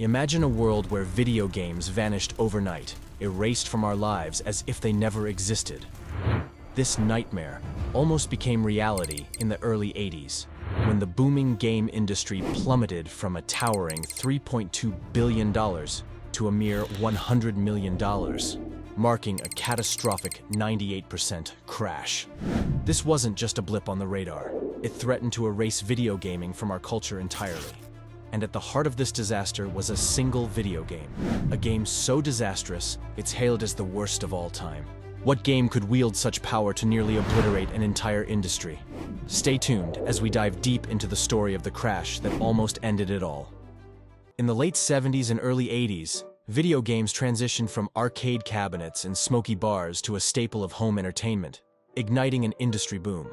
Imagine a world where video games vanished overnight, erased from our lives as if they never existed. This nightmare almost became reality in the early 80s, when the booming game industry plummeted from a towering $3.2 billion to a mere $100 million, marking a catastrophic 98% crash. This wasn't just a blip on the radar. It threatened to erase video gaming from our culture entirely. And at the heart of this disaster was a single video game. A game so disastrous, it's hailed as the worst of all time. What game could wield such power to nearly obliterate an entire industry? Stay tuned as we dive deep into the story of the crash that almost ended it all. In the late 70s and early 80s, video games transitioned from arcade cabinets and smoky bars to a staple of home entertainment, igniting an industry boom.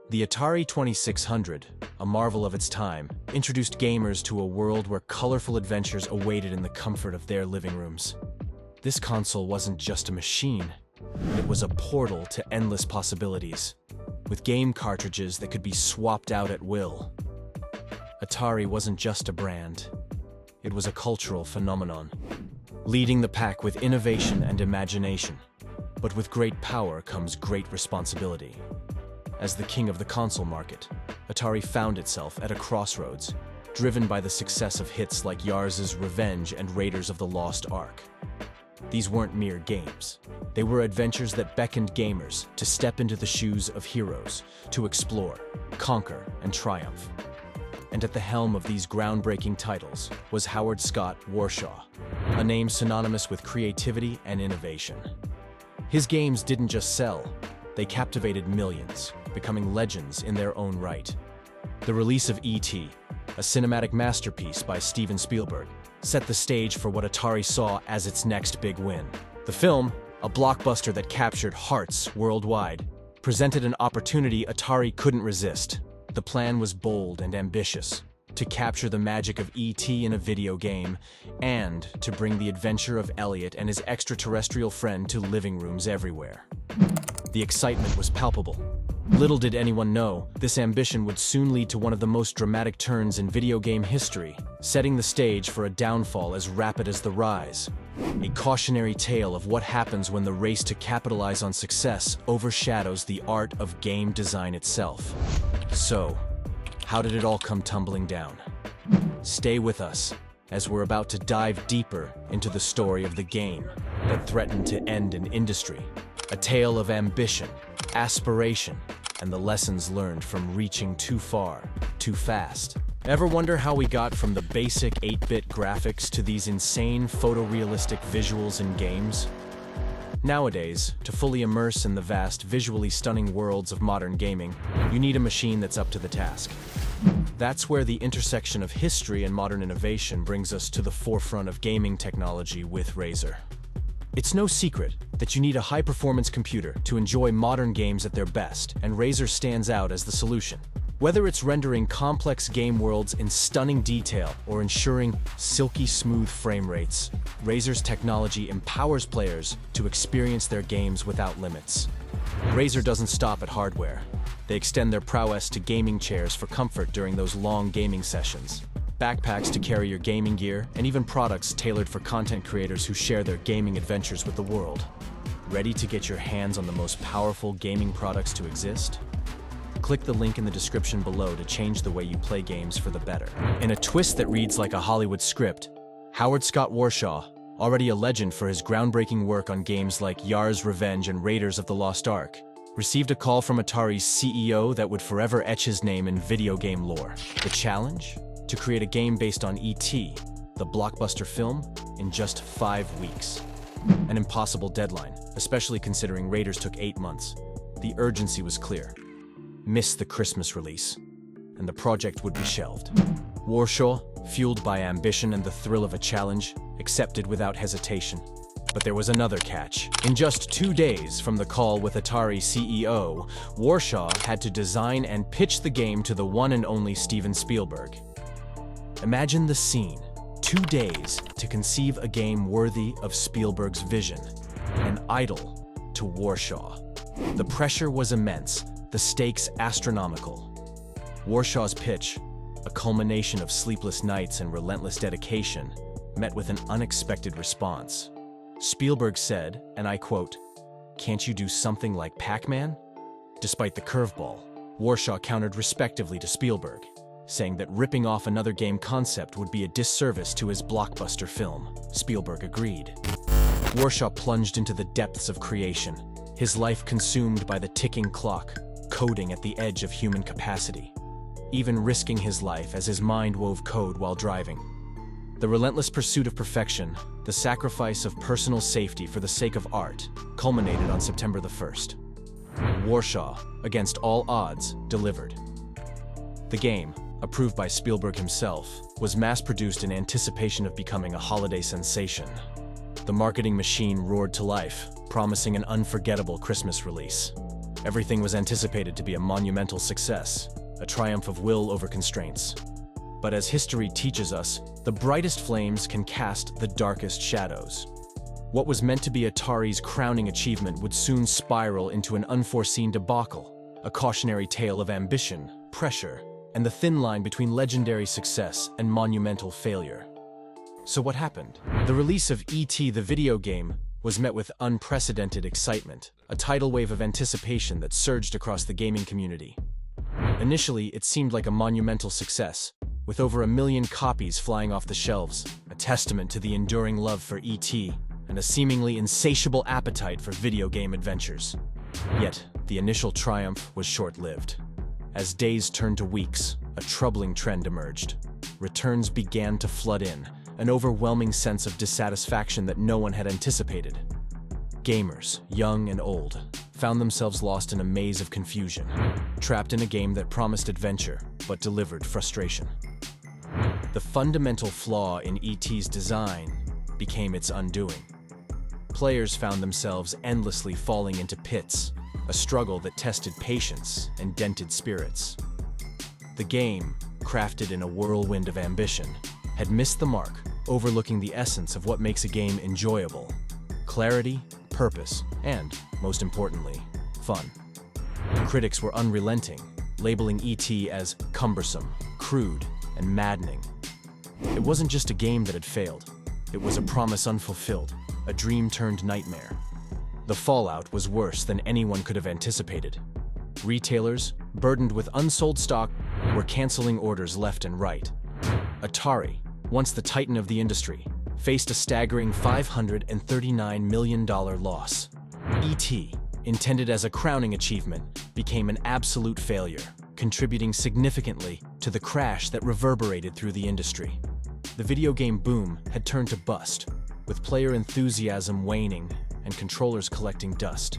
The Atari 2600, a marvel of its time, introduced gamers to a world where colorful adventures awaited in the comfort of their living rooms. This console wasn't just a machine, it was a portal to endless possibilities, with game cartridges that could be swapped out at will. Atari wasn't just a brand, it was a cultural phenomenon, leading the pack with innovation and imagination. But with great power comes great responsibility. As the king of the console market, Atari found itself at a crossroads, driven by the success of hits like Yars' Revenge and Raiders of the Lost Ark. These weren't mere games. They were adventures that beckoned gamers to step into the shoes of heroes, to explore, conquer, and triumph. And at the helm of these groundbreaking titles was Howard Scott Warshaw, a name synonymous with creativity and innovation. His games didn't just sell, they captivated millions, becoming legends in their own right. The release of E.T., a cinematic masterpiece by Steven Spielberg, set the stage for what Atari saw as its next big win. The film, a blockbuster that captured hearts worldwide, presented an opportunity Atari couldn't resist. The plan was bold and ambitious, to capture the magic of E.T. in a video game, and to bring the adventure of Elliot and his extraterrestrial friend to living rooms everywhere. The excitement was palpable. Little did anyone know, this ambition would soon lead to one of the most dramatic turns in video game history, setting the stage for a downfall as rapid as the rise. A cautionary tale of what happens when the race to capitalize on success overshadows the art of game design itself. So, how did it all come tumbling down? Stay with us, as we're about to dive deeper into the story of the game that threatened to end an industry. A tale of ambition, aspiration, and the lessons learned from reaching too far, too fast. Ever wonder how we got from the basic 8-bit graphics to these insane photorealistic visuals in games? Nowadays, to fully immerse in the vast, visually stunning worlds of modern gaming, you need a machine that's up to the task. That's where the intersection of history and modern innovation brings us to the forefront of gaming technology with Razer. It's no secret that you need a high-performance computer to enjoy modern games at their best, and Razer stands out as the solution. Whether it's rendering complex game worlds in stunning detail or ensuring silky smooth frame rates, Razer's technology empowers players to experience their games without limits. Razer doesn't stop at hardware. They extend their prowess to gaming chairs for comfort during those long gaming sessions, backpacks to carry your gaming gear, and even products tailored for content creators who share their gaming adventures with the world. Ready to get your hands on the most powerful gaming products to exist? Click the link in the description below to change the way you play games for the better. In a twist that reads like a Hollywood script, Howard Scott Warshaw, already a legend for his groundbreaking work on games like Yars' Revenge and Raiders of the Lost Ark, received a call from Atari's CEO that would forever etch his name in video game lore. The challenge? To create a game based on E.T., the blockbuster film, in just 5 weeks. An impossible deadline, especially considering Raiders took 8 months. The urgency was clear. Miss the Christmas release, and the project would be shelved. Warshaw, fueled by ambition and the thrill of a challenge, accepted without hesitation. But there was another catch. In just 2 days from the call with Atari CEO, Warshaw had to design and pitch the game to the one and only Steven Spielberg. Imagine the scene. 2 days to conceive a game worthy of Spielberg's vision. An idol to Warshaw. The pressure was immense, the stakes astronomical. Warshaw's pitch, a culmination of sleepless nights and relentless dedication, met with an unexpected response. Spielberg said, and I quote, "Can't you do something like Pac-Man?" Despite the curveball, Warsaw countered respectively to Spielberg, saying that ripping off another game concept would be a disservice to his blockbuster film. Spielberg agreed. Warsaw plunged into the depths of creation, his life consumed by the ticking clock, coding at the edge of human capacity, even risking his life as his mind wove code while driving. The relentless pursuit of perfection, the sacrifice of personal safety for the sake of art, culminated on September the 1st. Warsaw, against all odds, delivered. The game, approved by Spielberg himself, was mass-produced in anticipation of becoming a holiday sensation. The marketing machine roared to life, promising an unforgettable Christmas release. Everything was anticipated to be a monumental success, a triumph of will over constraints. But as history teaches us, the brightest flames can cast the darkest shadows. What was meant to be Atari's crowning achievement would soon spiral into an unforeseen debacle, a cautionary tale of ambition, pressure, and the thin line between legendary success and monumental failure. So what happened? The release of E.T. the video game was met with unprecedented excitement, a tidal wave of anticipation that surged across the gaming community. Initially, it seemed like a monumental success, with over 1 million copies flying off the shelves, a testament to the enduring love for E.T. and a seemingly insatiable appetite for video game adventures. Yet, the initial triumph was short-lived. As days turned to weeks, a troubling trend emerged. Returns began to flood in, an overwhelming sense of dissatisfaction that no one had anticipated. Gamers, young and old, found themselves lost in a maze of confusion, trapped in a game that promised adventure but delivered frustration. The fundamental flaw in E.T.'s design became its undoing. Players found themselves endlessly falling into pits, a struggle that tested patience and dented spirits. The game, crafted in a whirlwind of ambition, had missed the mark, overlooking the essence of what makes a game enjoyable: clarity, purpose, and, most importantly, fun. Critics were unrelenting, labeling E.T. as cumbersome, crude, and maddening. It wasn't just a game that had failed. It was a promise unfulfilled, a dream turned nightmare. The fallout was worse than anyone could have anticipated. Retailers, burdened with unsold stock, were canceling orders left and right. Atari, once the titan of the industry, faced a staggering $539 million loss. E.T., intended as a crowning achievement, became an absolute failure, contributing significantly to the crash that reverberated through the industry. The video game boom had turned to bust, with player enthusiasm waning and controllers collecting dust.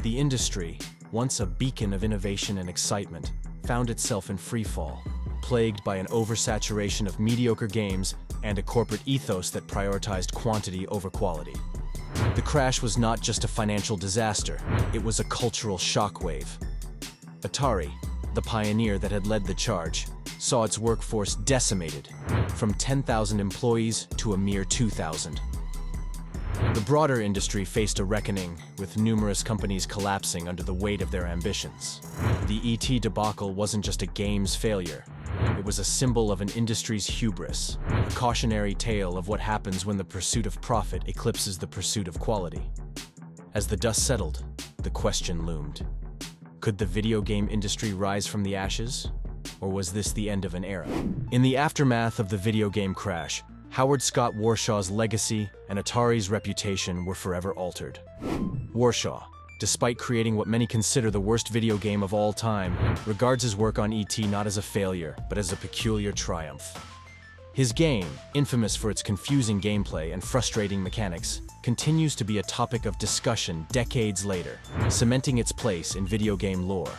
The industry, once a beacon of innovation and excitement, found itself in freefall, plagued by an oversaturation of mediocre games and a corporate ethos that prioritized quantity over quality. The crash was not just a financial disaster, it was a cultural shockwave. Atari, the pioneer that had led the charge, saw its workforce decimated, from 10,000 employees to a mere 2,000. The broader industry faced a reckoning, with numerous companies collapsing under the weight of their ambitions. The E.T. debacle wasn't just a game's failure. It was a symbol of an industry's hubris, a cautionary tale of what happens when the pursuit of profit eclipses the pursuit of quality. As the dust settled, the question loomed. Could the video game industry rise from the ashes? Or was this the end of an era? In the aftermath of the video game crash, Howard Scott Warshaw's legacy and Atari's reputation were forever altered. Warsaw, despite creating what many consider the worst video game of all time, regards his work on E.T. not as a failure, but as a peculiar triumph. His game, infamous for its confusing gameplay and frustrating mechanics, continues to be a topic of discussion decades later, cementing its place in video game lore.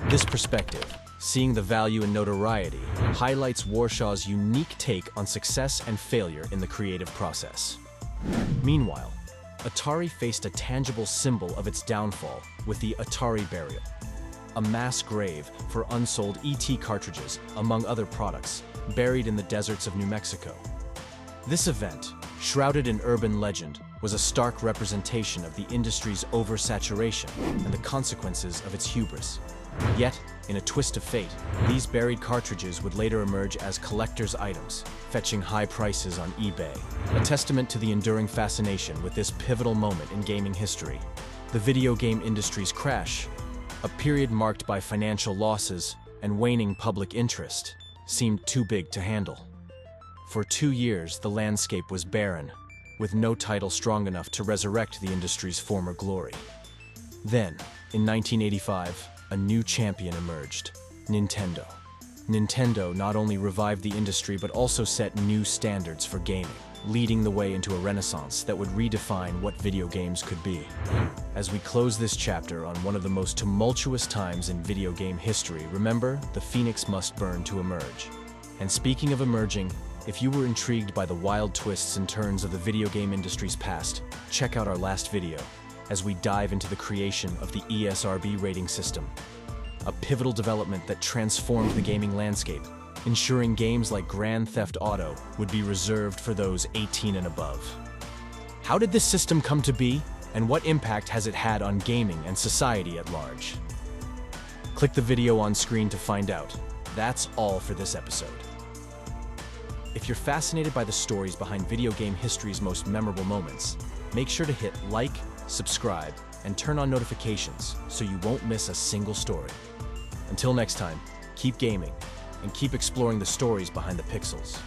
This perspective, seeing the value in notoriety, highlights Warshaw's unique take on success and failure in the creative process. Meanwhile, Atari faced a tangible symbol of its downfall with the Atari Burial, a mass grave for unsold E.T. cartridges, among other products, buried in the deserts of New Mexico. This event, shrouded in urban legend, was a stark representation of the industry's oversaturation and the consequences of its hubris. Yet, in a twist of fate, these buried cartridges would later emerge as collector's items, fetching high prices on eBay, a testament to the enduring fascination with this pivotal moment in gaming history. The video game industry's crash, a period marked by financial losses and waning public interest, seemed too big to handle. For 2 years, the landscape was barren, with no title strong enough to resurrect the industry's former glory. Then, in 1985, a new champion emerged: Nintendo. Nintendo not only revived the industry but also set new standards for gaming, leading the way into a renaissance that would redefine what video games could be. As we close this chapter on one of the most tumultuous times in video game history, remember, the phoenix must burn to emerge. And speaking of emerging, if you were intrigued by the wild twists and turns of the video game industry's past, check out our last video as we dive into the creation of the ESRB rating system, a pivotal development that transformed the gaming landscape, ensuring games like Grand Theft Auto would be reserved for those 18 and above. How did this system come to be, and what impact has it had on gaming and society at large? Click the video on screen to find out. That's all for this episode. If you're fascinated by the stories behind video game history's most memorable moments, make sure to hit like, subscribe, and turn on notifications so you won't miss a single story. Until next time, keep gaming and keep exploring the stories behind the pixels.